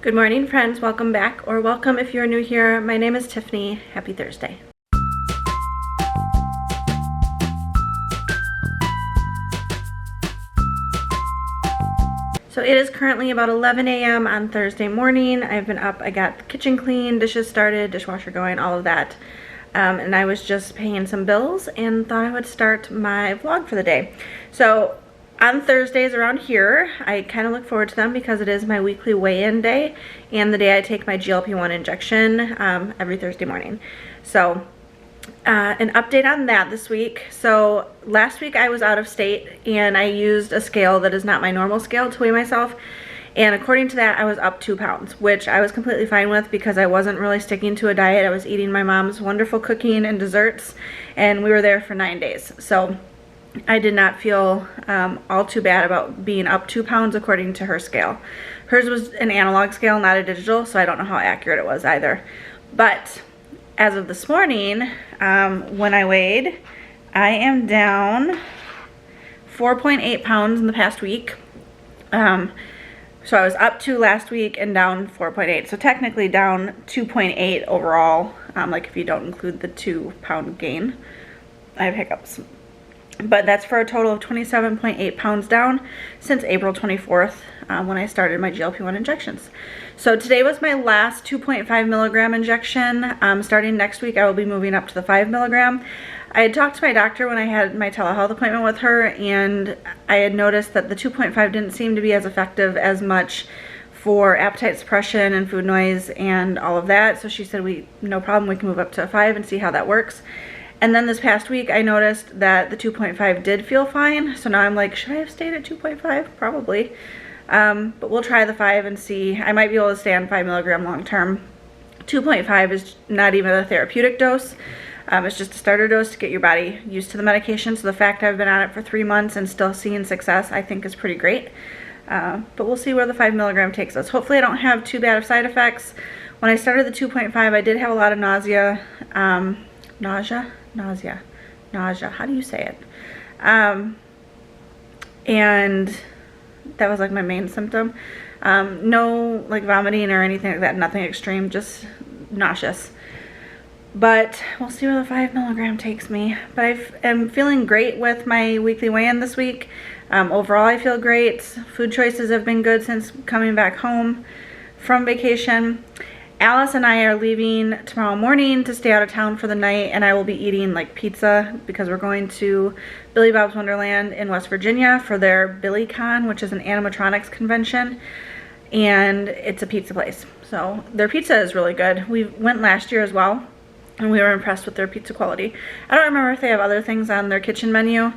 Good morning, friends. Welcome back, or welcome if you're new here. My name is Tiffany. Happy Thursday. So it is currently about 11 a.m. on Thursday morning. I've been up, I got the kitchen clean, dishes started, dishwasher going, all of that. And I was just paying some bills and thought I would start my vlog for the day. So on Thursdays around here, I kind of look forward to them because it is my weekly weigh-in day and the day I take my GLP-1 injection every Thursday morning. So an update on that this week. So last week I was out of state and I used a scale that is not my normal scale to weigh myself. And according to that, I was up 2 pounds, which I was completely fine with because I wasn't really sticking to a diet. I was eating my mom's wonderful cooking and desserts, and we were there for 9 days. So I did not feel all too bad about being up 2 pounds according to her scale. Hers was an analog scale, not a digital, so I don't know how accurate it was either. But as of this morning, when I weighed, I am down 4.8 pounds in the past week. So I was up 2 last week and down 4.8. So technically down 2.8 overall, like if you don't include the 2-pound gain. I have hiccups. But that's for a total of 27.8 pounds down since April 24th when I started my GLP-1 injections. So today was my last 2.5 milligram injection. Starting next week, I will be moving up to the 5 milligram. I had talked to my doctor when I had my telehealth appointment with her, and I had noticed that the 2.5 didn't seem to be as effective as much for appetite suppression and food noise and all of that. So she said, no problem, we can move up to a 5 and see how that works. And then this past week, I noticed that the 2.5 did feel fine. So now I'm like, should I have stayed at 2.5? Probably. But we'll try the 5 and see. I might be able to stay on 5 milligram long term. 2.5 is not even a therapeutic dose. It's just a starter dose to get your body used to the medication. So the fact I've been on it for 3 months and still seeing success, I think is pretty great. But we'll see where the 5 milligram takes us. Hopefully I don't have too bad of side effects. When I started the 2.5, I did have a lot of nausea. Nausea. How do you say it? And that was like my main symptom. No like vomiting or anything like that. Nothing extreme, just nauseous. But we'll see where the 5 milligram takes me. But I am feeling great with my weekly weigh-in this week. Overall, I feel great. Food choices have been good since coming back home from vacation. Alice and I are leaving tomorrow morning to stay out of town for the night, and I will be eating like pizza because we're going to Billy Bob's Wonderland in West Virginia for their BillyCon, which is an animatronics convention, and it's a pizza place. So their pizza is really good. We went last year as well, and we were impressed with their pizza quality. I don't remember if they have other things on their kitchen menu,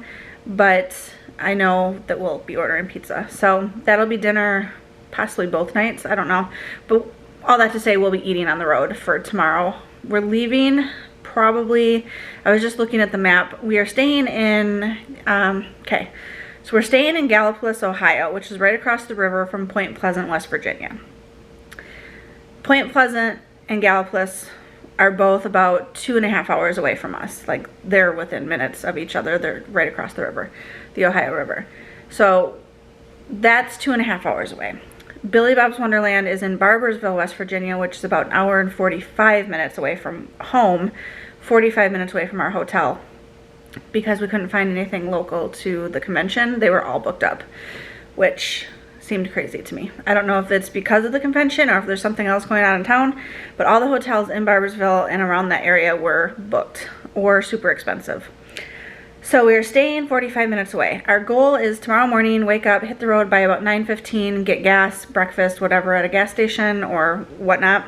but I know that we'll be ordering pizza. So that'll be dinner possibly both nights. I don't know. But all that to say, we'll be eating on the road for tomorrow. We're leaving probably, I was just looking at the map. We are staying in, so we're staying in Gallipolis, Ohio, which is right across the river from Point Pleasant, West Virginia. Point Pleasant and Gallipolis are both about 2.5 hours away from us. Like, they're within minutes of each other. They're right across the river, the Ohio River. So that's 2.5 hours away. Billy Bob's Wonderland is in Barboursville, West Virginia, which is about 1 hour and 45 minutes away from home, 45 minutes away from our hotel. Because we couldn't find anything local to the convention, they were all booked up, which seemed crazy to me. I don't know if it's because of the convention or if there's something else going on in town, but all the hotels in Barboursville and around that area were booked or super expensive. So we're staying 45 minutes away. Our goal is tomorrow morning, wake up, hit the road by about 9:15, get gas, breakfast, whatever at a gas station or whatnot,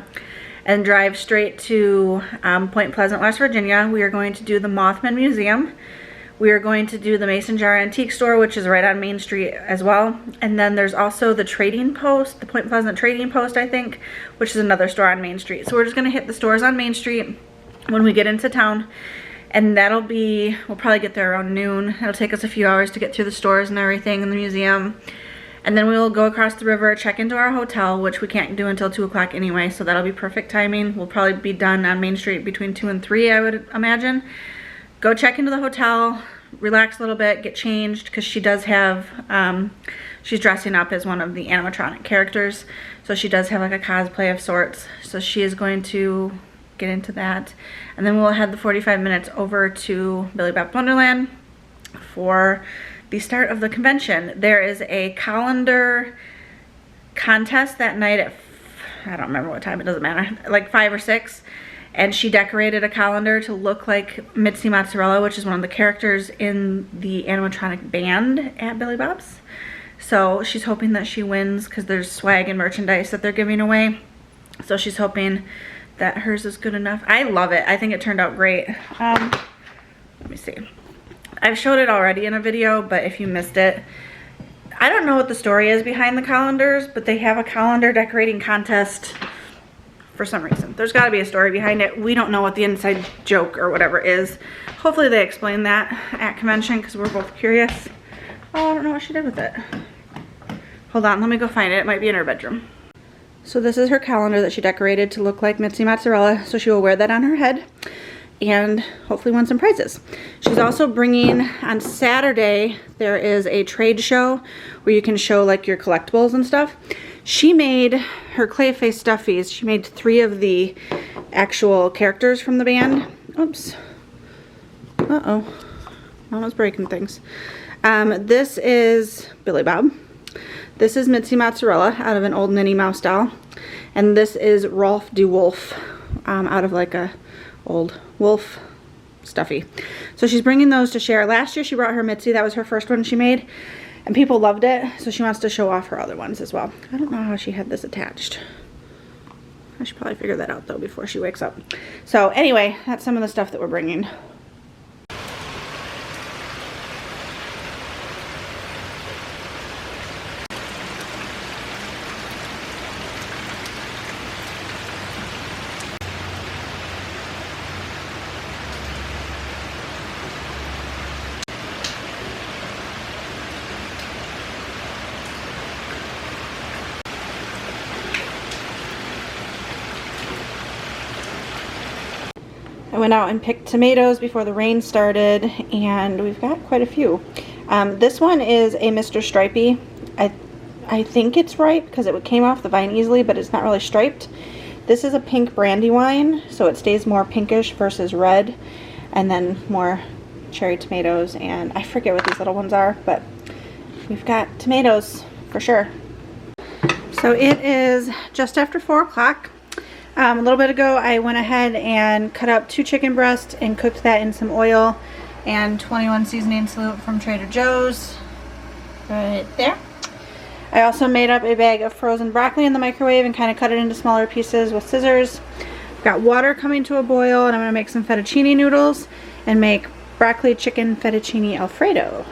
and drive straight to Point Pleasant, West Virginia. We are going to do the Mothman Museum. We are going to do the Mason Jar Antique Store, which is right on Main Street as well. And then there's also the Trading Post, the Point Pleasant Trading Post, I think, which is another store on Main Street. So we're just gonna hit the stores on Main Street when we get into town. And that'll be, we'll probably get there around noon. It'll take us a few hours to get through the stores and everything in the museum. And then we will go across the river, check into our hotel, which we can't do until 2 o'clock anyway, so that'll be perfect timing. We'll probably be done on Main Street between 2 and 3, I would imagine. Go check into the hotel, relax a little bit, get changed, because she does have, she's dressing up as one of the animatronic characters. So she does have like a cosplay of sorts. So she is going to get into that. And then we'll head the 45 minutes over to Billy Bob's Wonderland for the start of the convention. There is a calendar contest that night at, I don't remember what time, it doesn't matter, like 5 or 6. And she decorated a calendar to look like Mitzi Mozzarella, which is one of the characters in the animatronic band at Billy Bob's. So she's hoping that she wins because there's swag and merchandise that they're giving away. So she's hoping that hers is good enough. I love it. I think it turned out great. Let me see. I've showed it already in a video, but if you missed it, I don't know what the story is behind the calendars, but they have a calendar decorating contest for some reason. There's got to be a story behind it. We don't know what the inside joke or whatever is. Hopefully they explain that at convention because we're both curious. Oh, I don't know what she did with it. Hold on, let me go find it. It might be in her bedroom. So this is her calendar that she decorated to look like Mitzi Mozzarella. So she will wear that on her head and hopefully win some prizes. She's also bringing, on Saturday, there is a trade show where you can show like your collectibles and stuff. She made her clay face stuffies. She made 3 of the actual characters from the band. Oops. Uh-oh. Mama's breaking things. This is Billy Bob. This is Mitzi Mozzarella out of an old Minnie Mouse doll. And this is Rolf de Wolf out of like a old wolf stuffy. So she's bringing those to share. Last year she brought her Mitzi. That was her first one she made. And people loved it, so she wants to show off her other ones as well. I don't know how she had this attached. I should probably figure that out though before she wakes up. So anyway, that's some of the stuff that we're bringing. I went out and picked tomatoes before the rain started, and we've got quite a few. This one is a Mr. Stripey. I think it's ripe because it came off the vine easily, but it's not really striped. This is a pink Brandywine, so it stays more pinkish versus red, and then more cherry tomatoes, and I forget what these little ones are, but we've got tomatoes for sure. So it is just after 4 o'clock. A little bit ago I went ahead and cut up 2 chicken breasts and cooked that in some oil and 21 seasoning salute from Trader Joe's right there. I also made up a bag of frozen broccoli in the microwave and kind of cut it into smaller pieces with scissors. I've got water coming to a boil, and I'm going to make some fettuccine noodles and make broccoli chicken fettuccine Alfredo.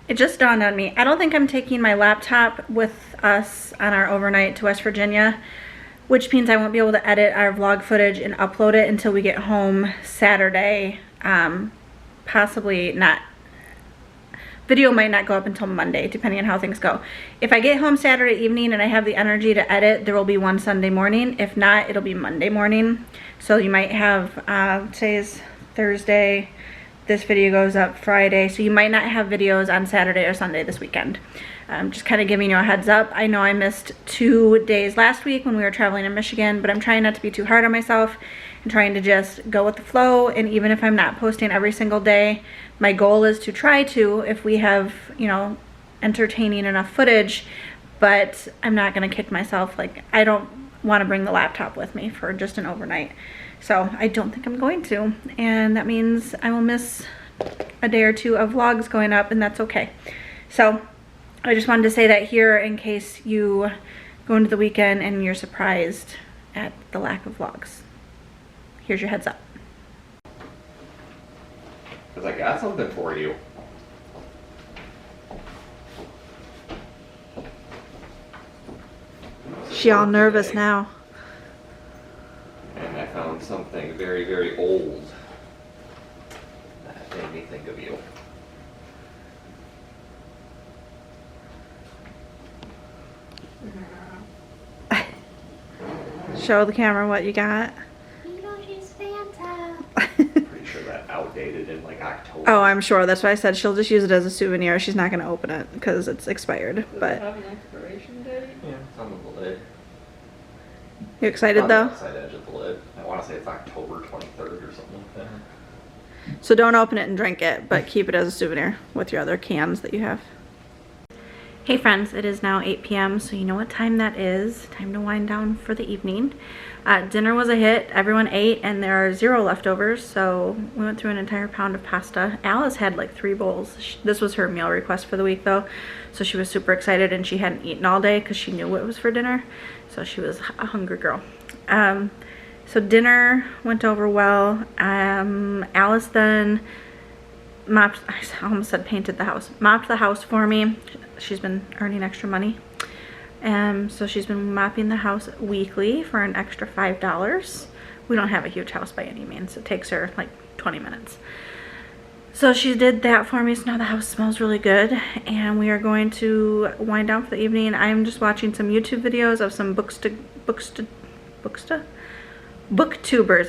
It just dawned on me, I don't think I'm taking my laptop with us on our overnight to West Virginia, which means I won't be able to edit our vlog footage and upload it until we get home Saturday. Possibly not. Video might not go up until Monday, depending on how things go. If I get home Saturday evening and I have the energy to edit, there will be one Sunday morning. If not, it'll be Monday morning. So you might have, today's Thursday, this video goes up Friday, so you might not have videos on Saturday or Sunday this weekend. Just kind of giving you a heads up. I know I missed 2 days last week when we were traveling in Michigan, but I'm trying not to be too hard on myself and trying to just go with the flow. And even if I'm not posting every single day, my goal is to try to, if we have, you know, entertaining enough footage, but I'm not going to kick myself. Like, I don't want to bring the laptop with me for just an overnight. So I don't think I'm going to, and that means I will miss a day or 2 of vlogs going up, and that's okay. So I just wanted to say that here in case you go into the weekend and you're surprised at the lack of vlogs. Here's your heads up. Because I got something for you. She all nervous now. And I found something very, very old that made me think of you. Show the camera what you got. You know she's Fanta. Pretty sure that outdated in like October Oh, I'm sure. That's why I said she'll just use it as a souvenir. She's not going to open it because it's expired. Does it But have an expiration date? Yeah, it's on the lid. you excited On the though? outside edge of the lid. I want to say it's October 23rd or something like that. So don't open it and drink it, but keep it as a souvenir with your other cans that you have. Hey friends, it is now 8 p.m. so you know what time that is. Time to wind down for the evening. Dinner was a hit. Everyone ate and there are 0 leftovers, so we went through an entire pound of pasta. Alice had like 3 bowls. This was her meal request for the week though, so she was super excited and she hadn't eaten all day because she knew it was for dinner, so she was a hungry girl. So dinner went over well. Alice then mopped, I almost said painted the house, mopped the house for me. She's been earning extra money. So she's been mopping the house weekly for an extra $5. We don't have a huge house by any means. It takes her like 20 minutes. So she did that for me, so now the house smells really good. And we are going to wind down for the evening. I'm just watching some YouTube videos of some booktubers.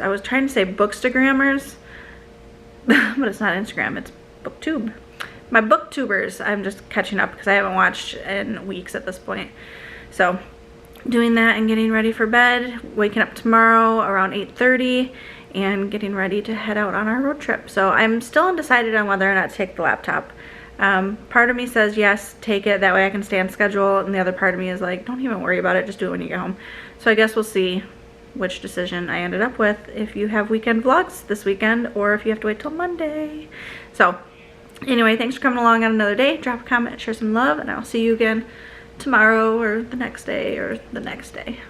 I was trying to say bookstagrammers, but it's not Instagram, it's booktube. My booktubers, I'm just catching up because I haven't watched in weeks at this point. So doing that and getting ready for bed, waking up tomorrow around 8:30 and getting ready to head out on our road trip. So I'm still undecided on whether or not to take the laptop. Part of me says yes, take it, that way I can stay on schedule, and the other part of me is like, don't even worry about it, just do it when you get home. So I guess we'll see which decision I ended up with if you have weekend vlogs this weekend or if you have to wait till Monday. So anyway, thanks for coming along on another day. Drop a comment, share some love, and I'll see you again tomorrow or the next day or the next day.